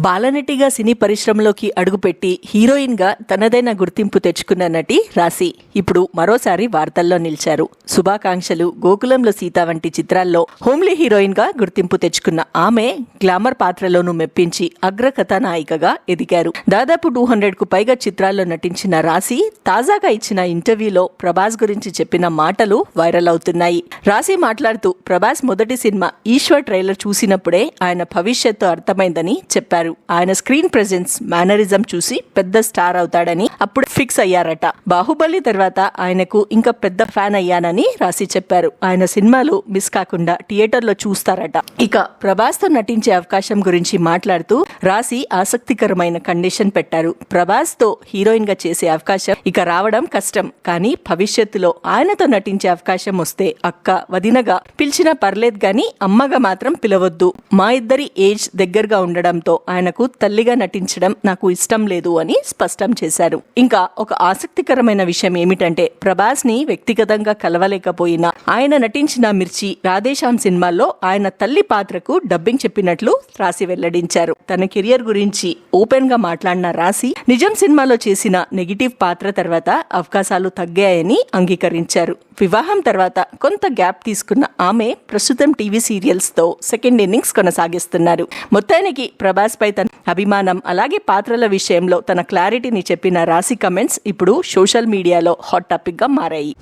బాలనటిగా సినీ పరిశ్రమలోకి అడుగుపెట్టి హీరోయిన్గా తనదైన గుర్తింపు తెచ్చుకున్న నటి రాశి ఇప్పుడు మరోసారి వార్తల్లో నిలిచారు. శుభాకాంక్షలు, గోకులంలో సీత వంటి చిత్రాల్లో హోమ్లీ హీరోయిన్గా గుర్తింపు తెచ్చుకున్న ఆమె గ్లామర్ పాత్రలోనూ మెప్పించి అగ్ర కథానాయికగా ఎదిగారు. దాదాపు 200కు పైగా చిత్రాల్లో నటించిన రాశి తాజాగా ఇచ్చిన ఇంటర్వ్యూలో ప్రభాస్ గురించి చెప్పిన మాటలు వైరల్ అవుతున్నాయి. రాశి మాట్లాడుతూ ప్రభాస్ మొదటి సినిమా ఈశ్వర్ ట్రైలర్ చూసినప్పుడే ఆయన భవిష్యత్తు అర్థమైందని చెప్పారు. ఆయన స్క్రీన్ ప్రెజెన్స్, మేనరిజం చూసి పెద్ద స్టార్ అవుతాడని అప్పుడు ఫిక్స్ అయ్యారట. బాహుబలి తర్వాత ఆయనకు ఇంకా పెద్ద ఫ్యాన్ అయ్యానని రాశి చెప్పారు. ఆయన సినిమాలు మిస్ కాకుండా థియేటర్లో చూస్తారట. ఇక ప్రభాస్ తో నటించే అవకాశం గురించి మాట్లాడుతూ రాశి ఆసక్తికరమైన కండిషన్ పెట్టారు. ప్రభాస్ తో హీరోయిన్ గా చేసే అవకాశం ఇక రావడం కష్టం, కానీ భవిష్యత్తులో ఆయనతో నటించే అవకాశం వస్తే అక్క, వదినగా పిలిచినా పర్లేదు గానీ అమ్మగా మాత్రం పిలవద్దు. మా ఇద్దరి ఏజ్ దగ్గరగా ఉండడంతో ఆయనకు తల్లిగా నటించడం నాకు ఇష్టం లేదు అని స్పష్టం చేశారు. ఇంకా ఒక ఆసక్తికరమైన విషయం ఏమిటంటే ప్రభాస్ ని వ్యక్తిగతంగా కలవలేకపోయినా ఆయన నటించిన మిర్చి, రాధేశ్యామ్ సినిమాల్లో ఆయన తల్లి పాత్రకు డబ్బింగ్ చెప్పినట్లు రాశి వెల్లడించారు. తన కెరియర్ గురించి ఓపెన్ గా మాట్లాడిన రాశి నిజం సినిమాలో చేసిన నెగిటివ్ పాత్ర తర్వాత అవకాశాలు తగ్గాయని అంగీకరించారు. వివాహం తర్వాత కొంత గ్యాప్ తీసుకున్న ఆమె ప్రస్తుతం టీవీ సీరియల్స్ తో సెకండ్ ఇన్నింగ్స్ కొనసాగిస్తున్నారు. మొత్తానికి ప్రభాస్ పై తన అభిమానం, అలాగే పాత్రల విషయంలో తన క్లారిటీని చెప్పిన రాశి కమెంట్స్ ఇప్పుడు సోషల్ మీడియాలో హాట్ టాపిక్ గా మారాయి.